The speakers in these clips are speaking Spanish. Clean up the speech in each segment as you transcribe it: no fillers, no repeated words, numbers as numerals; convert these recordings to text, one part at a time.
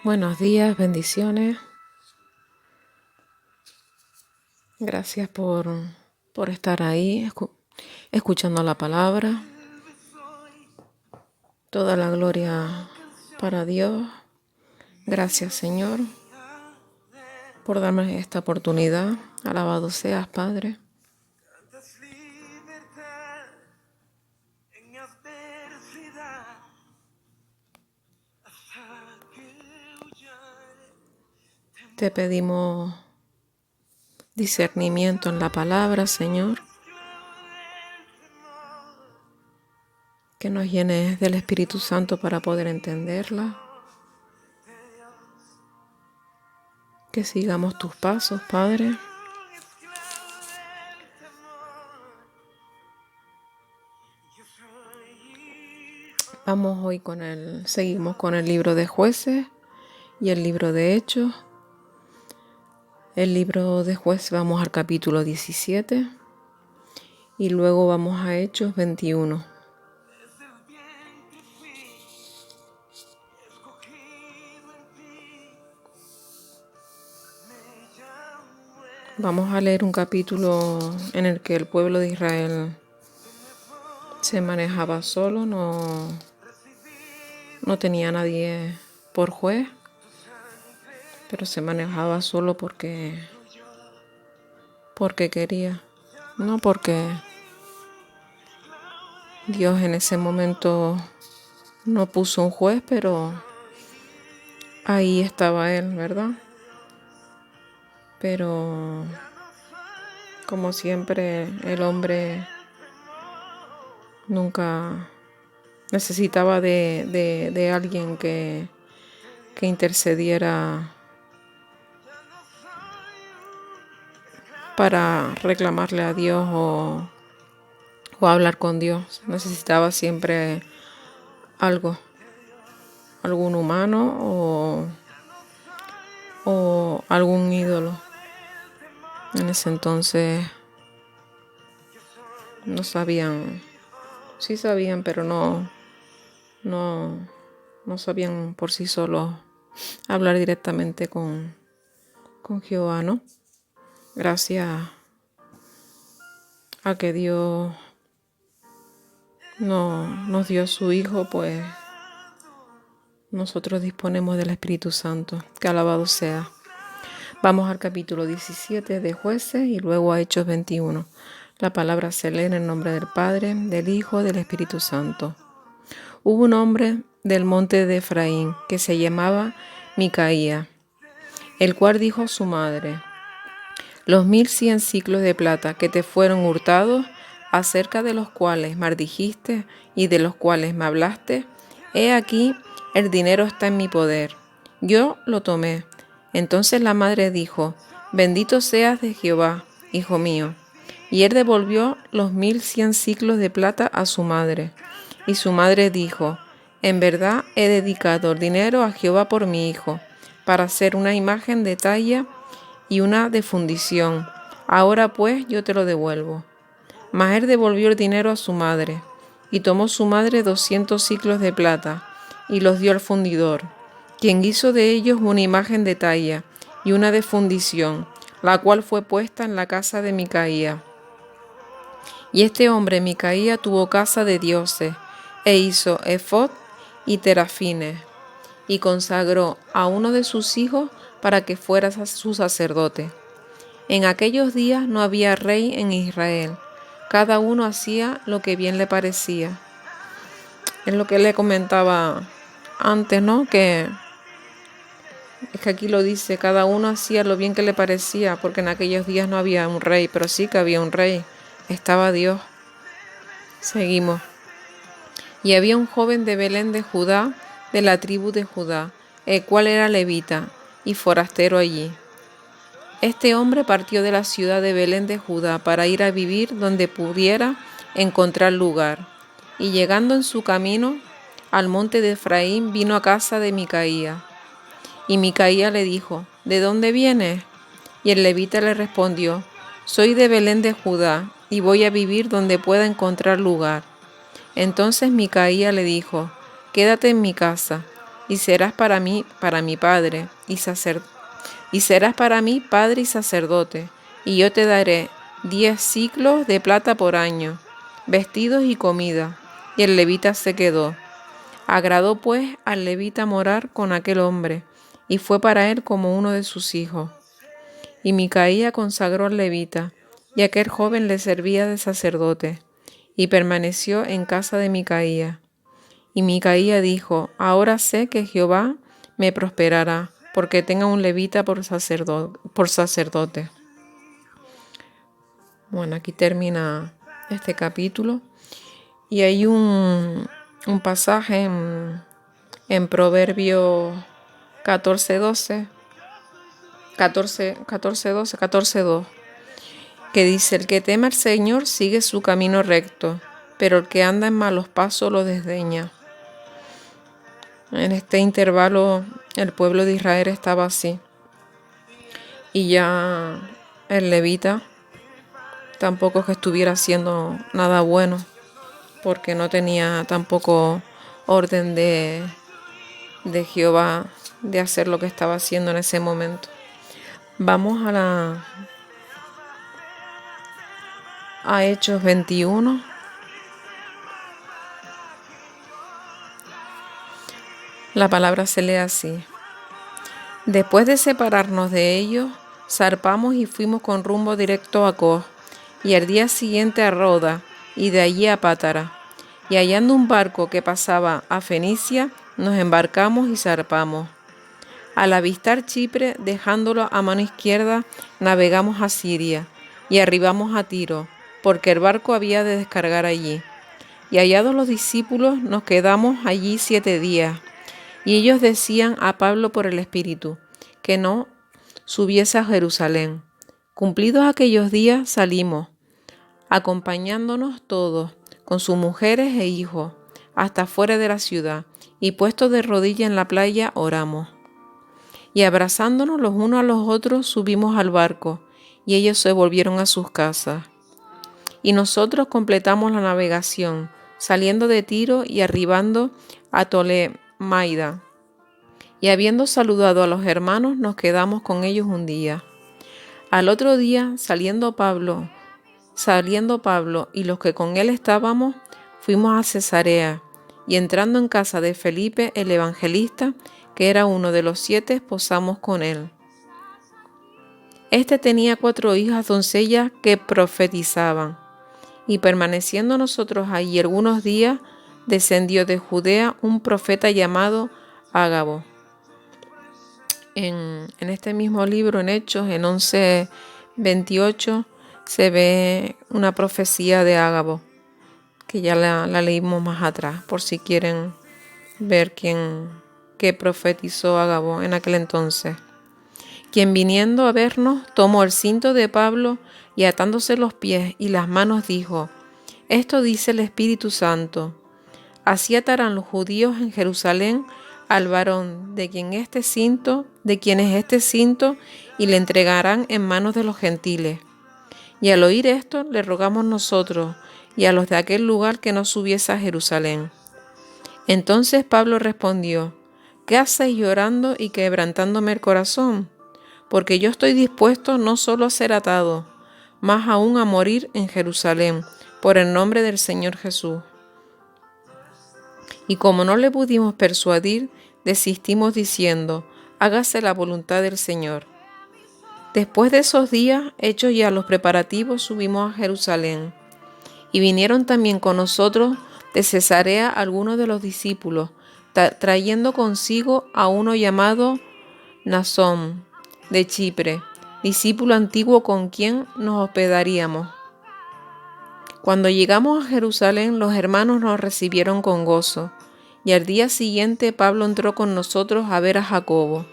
Buenos días, bendiciones. Gracias por estar ahí escuchando la palabra. Toda la gloria para Dios. Gracias, Señor, por darme esta oportunidad. Alabado seas, Padre. Te pedimos discernimiento en la palabra, Señor. Que nos llenes del Espíritu Santo para poder entenderla. Que sigamos tus pasos, Padre. Seguimos con el libro de Jueces y el libro de Hechos. El libro de Jueces vamos al capítulo 17 y luego vamos a Hechos 21. Vamos a leer un capítulo en el que el pueblo de Israel se manejaba solo, no tenía a nadie por juez, pero se manejaba solo porque quería, no porque Dios en ese momento no puso un juez, pero ahí estaba Él, ¿verdad? Pero como siempre el hombre nunca necesitaba de alguien que intercediera para reclamarle a Dios o hablar con Dios. Necesitaba siempre algún humano o algún ídolo. En ese entonces no sabían, sí sabían, pero no sabían por sí solos hablar directamente con Jehová, ¿no? Gracias a que Dios nos dio a su Hijo, pues nosotros disponemos del Espíritu Santo. Que alabado sea. Vamos al capítulo 17 de Jueces y luego a Hechos 21. La palabra se lee en el nombre del Padre, del Hijo, del Espíritu Santo. Hubo un hombre del monte de Efraín que se llamaba Micaía, el cual dijo a su madre: los 1100 siclos de plata que te fueron hurtados, acerca de los cuales maldijiste y de los cuales me hablaste, he aquí, el dinero está en mi poder. Yo lo tomé. Entonces la madre dijo: bendito seas de Jehová, hijo mío. Y él devolvió los 1100 siclos de plata a su madre. Y su madre dijo: en verdad he dedicado el dinero a Jehová por mi hijo, para hacer una imagen de talla y una de fundición. Ahora pues yo te lo devuelvo. Mas él devolvió el dinero a su madre, y tomó su madre 200 siclos de plata, y los dio al fundidor, quien hizo de ellos una imagen de talla y una de fundición, la cual fue puesta en la casa de Micaía. Y este hombre Micaía tuvo casa de dioses, e hizo efod y terafines, y consagró a uno de sus hijos para que fuera su sacerdote. En aquellos días no había rey en Israel, cada uno hacía lo que bien le parecía. Es lo que le comentaba antes, ¿no? Que es que aquí lo dice, cada uno hacía lo bien que le parecía, porque en aquellos días no había un rey, pero sí que había un rey, estaba Dios. Seguimos. Y había un joven de Belén de Judá, de la tribu de Judá, el cual era levita y forastero allí. Este hombre partió de la ciudad de Belén de Judá para ir a vivir donde pudiera encontrar lugar. Y llegando en su camino al monte de Efraín, vino a casa de Micaía. Y Micaía le dijo: ¿de dónde vienes? Y el levita le respondió: soy de Belén de Judá, y voy a vivir donde pueda encontrar lugar. Entonces Micaía le dijo: quédate en mi casa. y serás para mí padre y serás para mí padre y sacerdote, y yo te daré 10 siclos de plata por año, vestidos y comida. Y el levita se quedó. Agradó pues al levita morar con aquel hombre, y fue para él como uno de sus hijos. Y Micaía consagró al levita, y aquel joven le servía de sacerdote, y permaneció en casa de Micaía. Y Micaía dijo: ahora sé que Jehová me prosperará, porque tenga un levita por sacerdote. Bueno, aquí termina este capítulo. Y hay un pasaje en Proverbios 14:2, que dice: el que teme al Señor sigue su camino recto, pero el que anda en malos pasos lo desdeña. En este intervalo el pueblo de Israel estaba así, y ya el levita tampoco es que estuviera haciendo nada bueno, porque no tenía tampoco orden de Jehová de hacer lo que estaba haciendo en ese momento. Vamos a Hechos 21. La palabra se lee así: después de separarnos de ellos, zarpamos y fuimos con rumbo directo a Cos, y al día siguiente a Roda, y de allí a Pátara. Y hallando un barco que pasaba a Fenicia, nos embarcamos y zarpamos. Al avistar Chipre, dejándolo a mano izquierda, navegamos a Siria, y arribamos a Tiro, porque el barco había de descargar allí. Y hallados los discípulos, nos quedamos allí 7 días. Y ellos decían a Pablo por el Espíritu que no subiese a Jerusalén. Cumplidos aquellos días salimos, acompañándonos todos, con sus mujeres e hijos, hasta fuera de la ciudad, y puestos de rodillas en la playa oramos. Y abrazándonos los unos a los otros subimos al barco, y ellos se volvieron a sus casas. Y nosotros completamos la navegación, saliendo de Tiro y arribando a Tolemaida. Y habiendo saludado a los hermanos, nos quedamos con ellos un día. Al otro día, saliendo Pablo y los que con él estábamos, fuimos a Cesarea, y entrando en casa de Felipe el evangelista, que era uno de los 7, posamos con él. Este tenía 4 hijas doncellas que profetizaban. Y permaneciendo nosotros allí algunos días, descendió de Judea un profeta llamado Ágabo. En este mismo libro, en Hechos, en 11:28, se ve una profecía de Ágabo, que ya la leímos más atrás, por si quieren ver qué profetizó Ágabo en aquel entonces. Quien viniendo a vernos, tomó el cinto de Pablo y atándose los pies y las manos dijo: esto dice el Espíritu Santo: así atarán los judíos en Jerusalén al varón de quien es este cinto, y le entregarán en manos de los gentiles. Y al oír esto, le rogamos nosotros y a los de aquel lugar que no subiese a Jerusalén. Entonces Pablo respondió: ¿qué hacéis llorando y quebrantándome el corazón? Porque yo estoy dispuesto no solo a ser atado, mas aún a morir en Jerusalén, por el nombre del Señor Jesús. Y como no le pudimos persuadir, desistimos diciendo: hágase la voluntad del Señor. Después de esos días, hechos ya los preparativos, subimos a Jerusalén. Y vinieron también con nosotros de Cesarea algunos de los discípulos, trayendo consigo a uno llamado Mnasón, de Chipre, discípulo antiguo con quien nos hospedaríamos. Cuando llegamos a Jerusalén, los hermanos nos recibieron con gozo, y al día siguiente Pablo entró con nosotros a ver a Jacobo,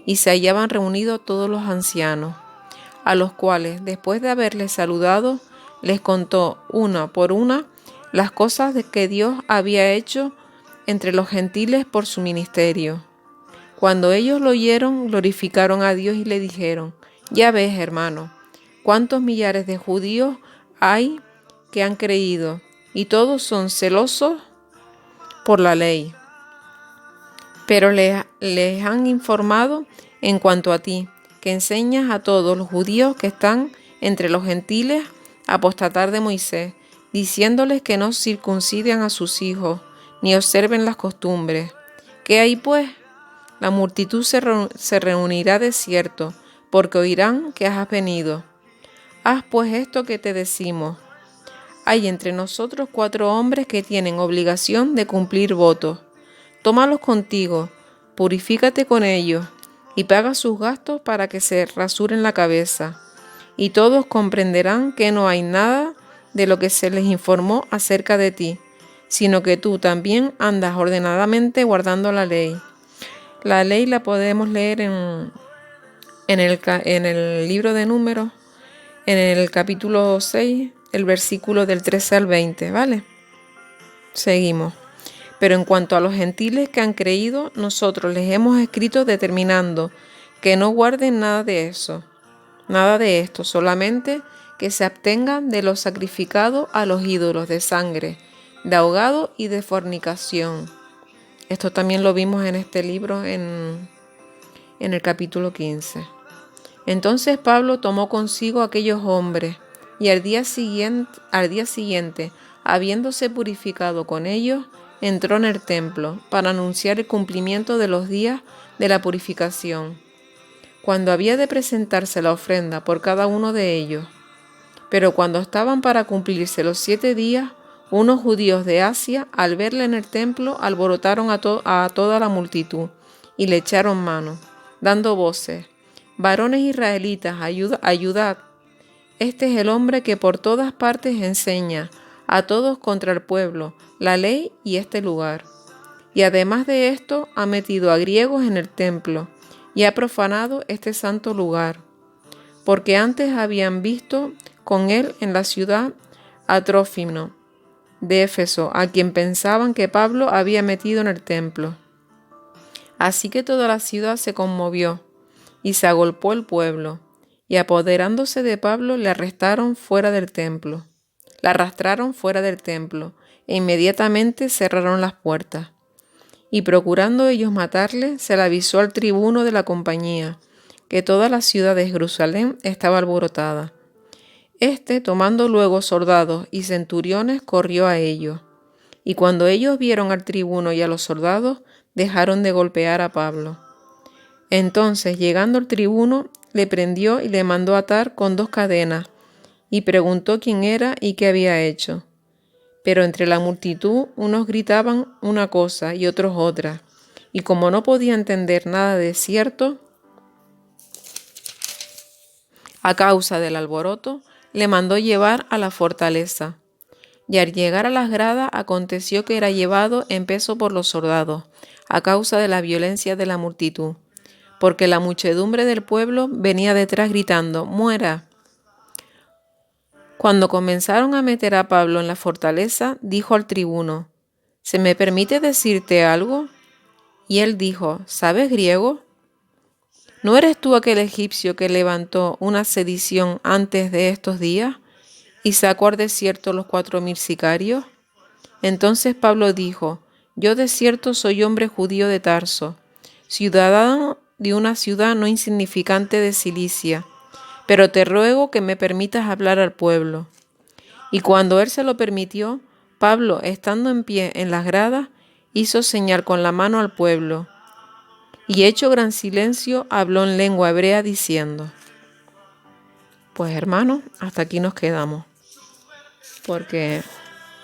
y se hallaban reunidos todos los ancianos, a los cuales, después de haberles saludado, les contó una por una las cosas que Dios había hecho entre los gentiles por su ministerio. Cuando ellos lo oyeron, glorificaron a Dios y le dijeron: ya ves, hermano, cuántos millares de judíos hay que han creído, y todos son celosos por la ley. Pero les han informado en cuanto a ti, que enseñas a todos los judíos que están entre los gentiles a apostatar de Moisés, diciéndoles que no circunciden a sus hijos, ni observen las costumbres. ¿Qué hay pues? La multitud se reunirá de cierto, porque oirán que has venido. Haz pues esto que te decimos. Hay entre nosotros 4 hombres que tienen obligación de cumplir votos. Tómalos contigo, purifícate con ellos, y paga sus gastos para que se rasuren la cabeza. Y todos comprenderán que no hay nada de lo que se les informó acerca de ti, sino que tú también andas ordenadamente guardando la ley. La ley la podemos leer en el libro de Números, en el capítulo 6, el versículo del 13 al 20, ¿vale? Seguimos. Pero en cuanto a los gentiles que han creído, nosotros les hemos escrito determinando que no guarden nada de eso, nada de esto, solamente que se abstengan de lo sacrificado a los ídolos de sangre, de ahogado y de fornicación. Esto también lo vimos en este libro en el capítulo 15. Entonces Pablo tomó consigo a aquellos hombres y al día siguiente, habiéndose purificado con ellos, entró en el templo para anunciar el cumplimiento de los días de la purificación, cuando había de presentarse la ofrenda por cada uno de ellos. Pero cuando estaban para cumplirse los 7 días, unos judíos de Asia, al verle en el templo, alborotaron a toda la multitud y le echaron mano, dando voces: «Varones israelitas, ayudad. Este es el hombre que por todas partes enseña a todos contra el pueblo, la ley y este lugar. Y además de esto, ha metido a griegos en el templo y ha profanado este santo lugar, porque antes habían visto con él en la ciudad a Trófimo de Éfeso, a quien pensaban que Pablo había metido en el templo». Así que toda la ciudad se conmovió y se agolpó el pueblo, y apoderándose de Pablo le arrastraron fuera del templo, e inmediatamente cerraron las puertas. Y procurando ellos matarle, se le avisó al tribuno de la compañía, que toda la ciudad de Jerusalén estaba alborotada. Este, tomando luego soldados y centuriones, corrió a ellos. Y cuando ellos vieron al tribuno y a los soldados, dejaron de golpear a Pablo. Entonces, llegando el tribuno, le prendió y le mandó atar con 2 cadenas, y preguntó quién era y qué había hecho. Pero entre la multitud unos gritaban una cosa y otros otra, y como no podía entender nada de cierto, a causa del alboroto, le mandó llevar a la fortaleza. Y al llegar a las gradas, aconteció que era llevado en peso por los soldados, a causa de la violencia de la multitud, porque la muchedumbre del pueblo venía detrás gritando: «¡Muera!». Cuando comenzaron a meter a Pablo en la fortaleza, dijo al tribuno: «¿Se me permite decirte algo?». Y él dijo: «¿Sabes griego? ¿No eres tú aquel egipcio que levantó una sedición antes de estos días y sacó al desierto los 4000 sicarios?». Entonces Pablo dijo: «Yo de cierto soy hombre judío de Tarso, ciudadano de una ciudad no insignificante de Cilicia, pero te ruego que me permitas hablar al pueblo». Y cuando él se lo permitió, Pablo, estando en pie en las gradas, hizo señal con la mano al pueblo, y hecho gran silencio, habló en lengua hebrea diciendo: Pues hermanos, hasta aquí nos quedamos, porque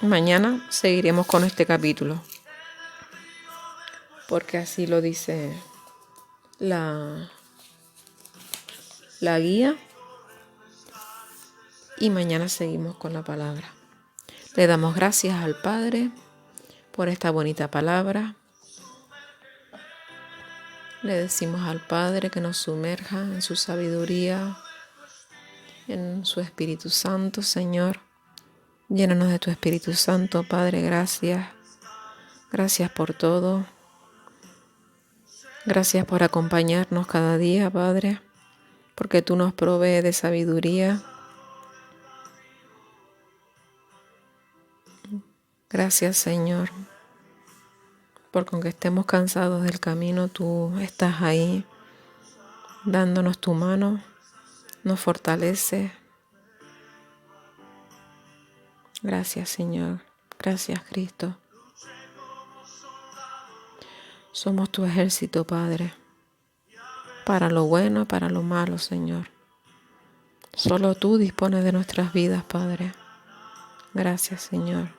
mañana seguiremos con este capítulo, porque así lo dice la guía, y mañana seguimos con la palabra. Le damos gracias al Padre por esta bonita palabra. Le decimos al Padre que nos sumerja en su sabiduría, en su Espíritu Santo, Señor. Llénanos de tu Espíritu Santo, Padre, gracias. Gracias por todo. Gracias por acompañarnos cada día, Padre, porque tú nos provees de sabiduría. Gracias, Señor, porque aunque estemos cansados del camino, tú estás ahí dándonos tu mano, nos fortalece. Gracias, Señor. Gracias, Cristo. Somos tu ejército, Padre, para lo bueno y para lo malo, Señor. Solo tú dispones de nuestras vidas, Padre. Gracias, Señor.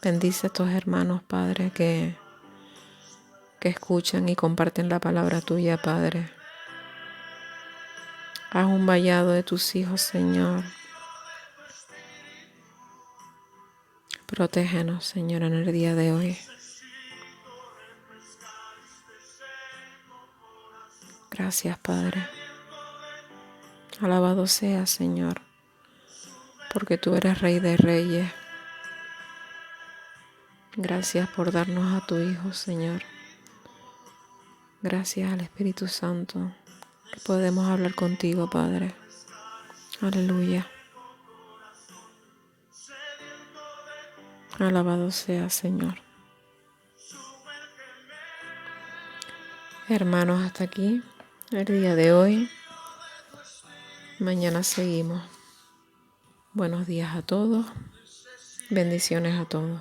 Bendice a estos hermanos, Padre, que escuchan y comparten la palabra tuya, Padre. Haz un vallado de tus hijos, Señor. Protégenos, Señor, en el día de hoy. Gracias, Padre. Alabado seas, Señor, porque tú eres Rey de Reyes. Gracias por darnos a tu Hijo, Señor. Gracias al Espíritu Santo, que podemos hablar contigo, Padre. Aleluya. Alabado seas, Señor. Hermanos, hasta aquí el día de hoy. Mañana seguimos. Buenos días a todos. Bendiciones a todos.